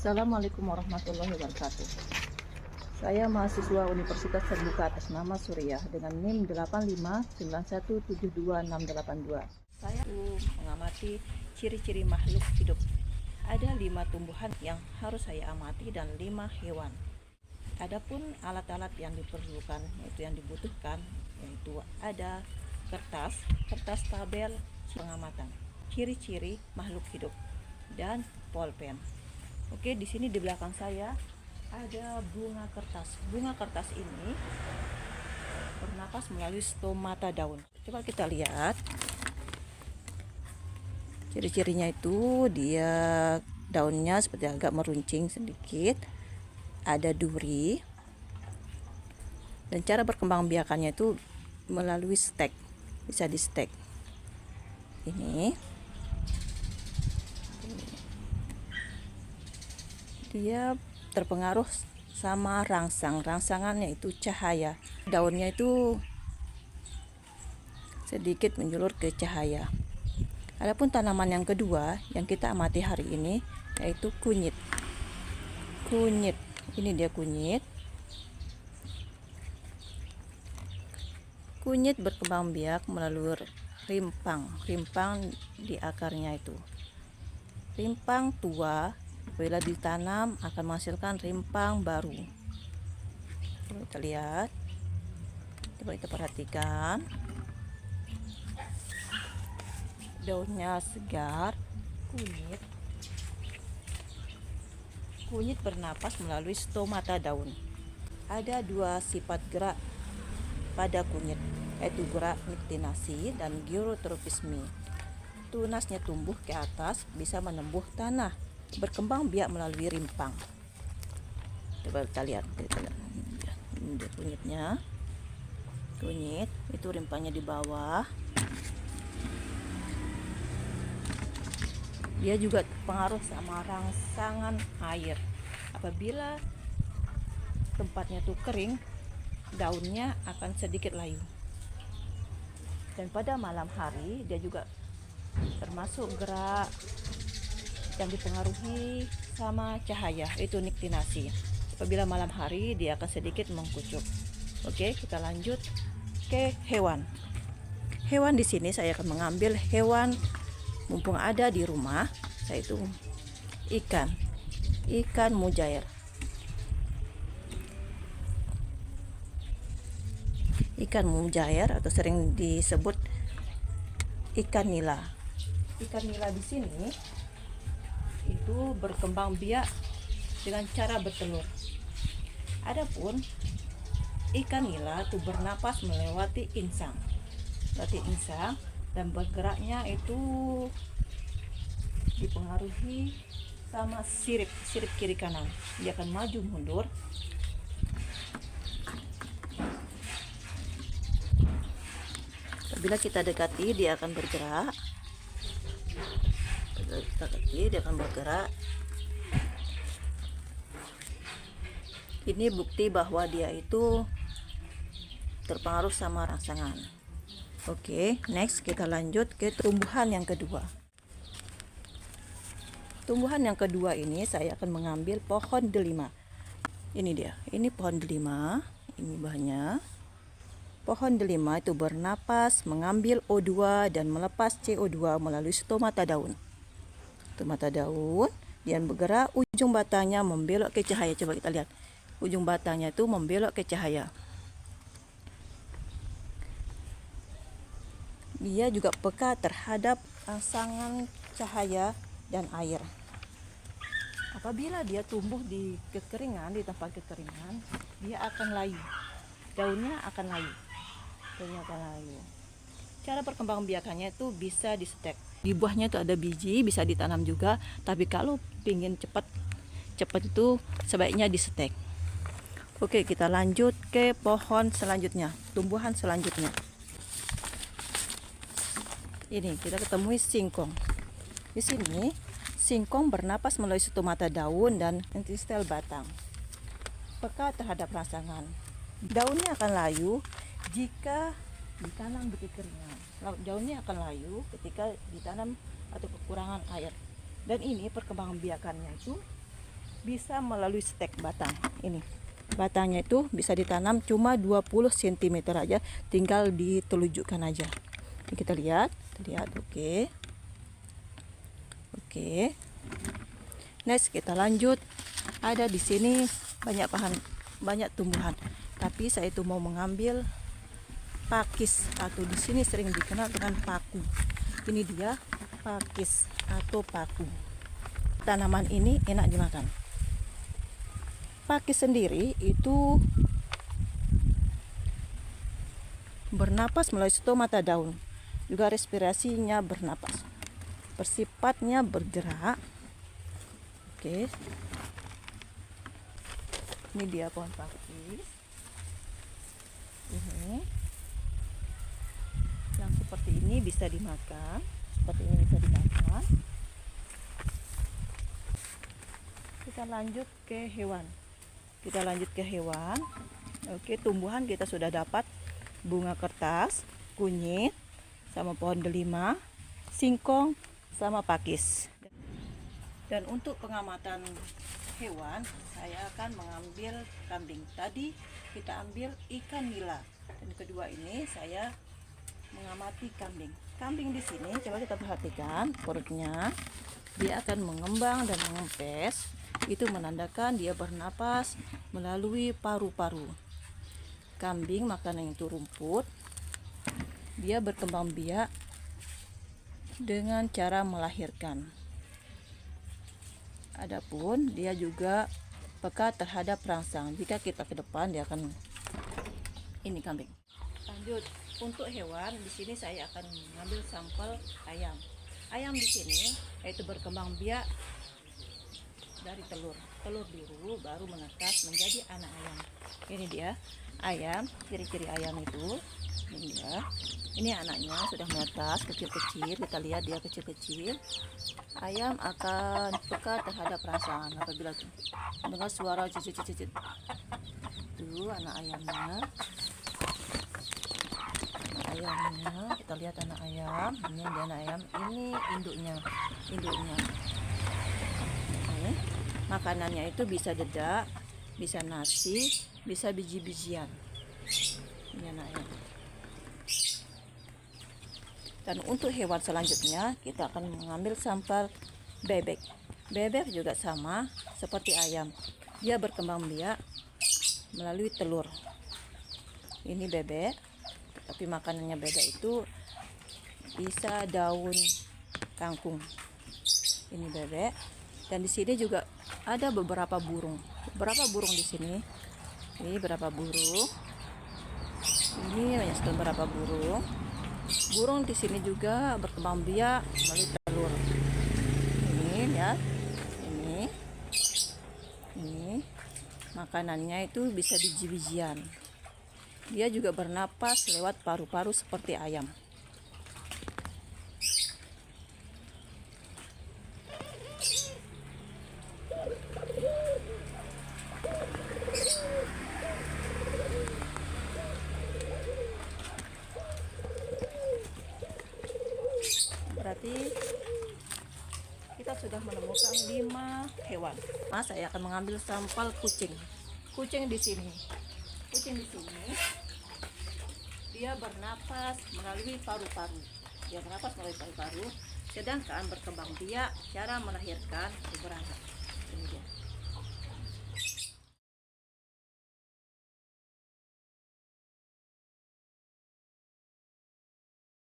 Assalamualaikum warahmatullahi wabarakatuh. Saya mahasiswa Universitas Terbuka atas nama Surya dengan NIM 859172682. Saya mengamati ciri-ciri makhluk hidup. Ada 5 tumbuhan yang harus saya amati dan 5 hewan. Adapun alat-alat yang diperlukan, yang dibutuhkan, yaitu ada kertas tabel pengamatan, ciri-ciri makhluk hidup, dan pulpen. Oke, di sini di belakang saya ada bunga kertas. Bunga kertas ini bernapas melalui stomata daun. Coba kita lihat. Ciri-cirinya itu dia daunnya seperti agak meruncing sedikit. Ada duri. Dan cara berkembangbiakannya itu melalui stek. Bisa di stek. Ini. Dia terpengaruh sama rangsangannya itu cahaya. Daunnya itu sedikit menjulur ke cahaya. Adapun tanaman yang kedua yang kita amati hari ini yaitu kunyit. Ini dia kunyit. Kunyit berkembang biak melalui rimpang di akarnya itu. Rimpang tua bila ditanam akan menghasilkan rimpang baru. Coba kita lihat, coba kita perhatikan. Daunnya segar. Kunyit bernapas melalui stomata daun. Ada 2 sifat gerak pada kunyit, yaitu gerak niktinasi dan geotropisme. Tunasnya tumbuh ke atas, bisa menembus tanah, berkembang biak melalui rimpang. Coba kita lihat, ini kunyitnya. Kunyit itu rimpangnya di bawah. Dia juga pengaruh sama rangsangan air. Apabila tempatnya itu kering, daunnya akan sedikit layu. Dan pada malam hari dia juga termasuk gerak yang dipengaruhi sama cahaya, itu niktinasi. Apabila malam hari dia akan sedikit mengkucuk. Oke, kita lanjut ke hewan. Hewan di sini saya akan mengambil hewan mumpung ada di rumah, yaitu ikan mujair. Ikan mujair atau sering disebut ikan nila. Ikan nila di sini itu berkembang biak dengan cara bertelur. Adapun ikan nila itu bernapas melewati insang. Dan bergeraknya itu dipengaruhi sama sirip kiri kanan. Dia akan maju mundur. Apabila kita dekati, dia akan bergerak. Ini bukti bahwa dia itu terpengaruh sama rangsangan. Oke, next kita lanjut ke tumbuhan yang kedua. Tumbuhan yang kedua ini saya akan mengambil pohon delima. Ini dia, ini pohon delima, ini buahnya. Pohon delima itu bernapas, mengambil O2 dan melepas CO2 melalui stomata daun. Dan bergerak, ujung batangnya membelok ke cahaya. Coba kita lihat, ujung batangnya itu membelok ke cahaya. Dia juga peka terhadap rangsangan cahaya dan air. Apabila dia tumbuh di tempat kekeringan, dia akan layu. Daunnya akan layu. Cara perkembangbiakannya itu bisa di stek. Di buahnya itu ada biji, bisa ditanam juga. Tapi kalau ingin cepat itu sebaiknya di stek. Oke, kita lanjut ke pohon selanjutnya, tumbuhan selanjutnya. Ini kita ketemui singkong. Di sini singkong bernapas melalui stomata daun dan entistel batang. Peka terhadap rangsangan. Daunnya akan layu jika ditanam di kekeringan. Daunnya akan layu ketika ditanam atau kekurangan air. Dan ini perkembangbiakannya itu bisa melalui stek batang. Ini batangnya itu bisa ditanam cuma 20 cm aja, tinggal ditelujukkan aja. Ini kita lihat, oke. Oke. Next kita lanjut. Ada di sini banyak tumbuhan. Tapi saya itu mau mengambil pakis, atau di sini sering dikenal dengan paku. Ini dia pakis atau paku. Tanaman ini enak dimakan. Pakis sendiri itu bernapas melalui stomata daun, juga respirasinya bernapas, bersifatnya bergerak. Oke, ini dia pohon pakis. Ini yang seperti ini bisa dimakan, Kita lanjut ke hewan. Oke, tumbuhan kita sudah dapat bunga kertas, kunyit, sama pohon delima, singkong, sama pakis. Dan untuk pengamatan hewan, saya akan mengambil kambing. Tadi kita ambil ikan nila, dan kedua ini saya mengamati kambing. Kambing di sini coba kita perhatikan perutnya, dia akan mengembang dan mengempes. Itu menandakan dia bernapas melalui paru-paru. Kambing makanan itu rumput. Dia berkembang biak dengan cara melahirkan. Adapun dia juga peka terhadap perangsang. Jika kita ke depan, dia akan ini kambing. Lanjut, untuk hewan di sini saya akan mengambil sampel ayam. Ayam di sini yaitu berkembang biak dari telur dulu baru menetas menjadi anak ayam. Ini dia ayam, ciri-ciri ayam itu. Ini dia, ini anaknya sudah menetas kecil-kecil. Kita lihat dia kecil-kecil. Ayam akan peka terhadap perasaan apabila mendengar suara cicit-cicit. Itu anak ayamnya. Kita lihat anak ayam. Ini dia anak ayam. Ini induknya. Ini makanannya itu bisa dedak, bisa nasi, bisa biji-bijian. Ini anak ayam. Dan untuk hewan selanjutnya kita akan mengambil sampel bebek. Bebek juga sama seperti ayam. Dia berkembang biak melalui telur. Ini bebek, tapi makanannya bebek itu bisa daun kangkung. Ini bebek. Dan di sini juga ada beberapa burung. Di sini. Ini berapa burung. Ini banyak sekali beberapa burung. Burung di sini juga berkembang biak melalui telur. Ini lihat. Ini makanannya itu bisa biji-bijian. Dia juga bernapas lewat paru-paru seperti ayam. Berarti kita sudah menemukan 5 hewan. Saya akan mengambil sampel kucing. Kucing di sini dia bernapas melalui paru-paru. Sedangkan berkembang biak cara melahirkan beberapa. Ini dia.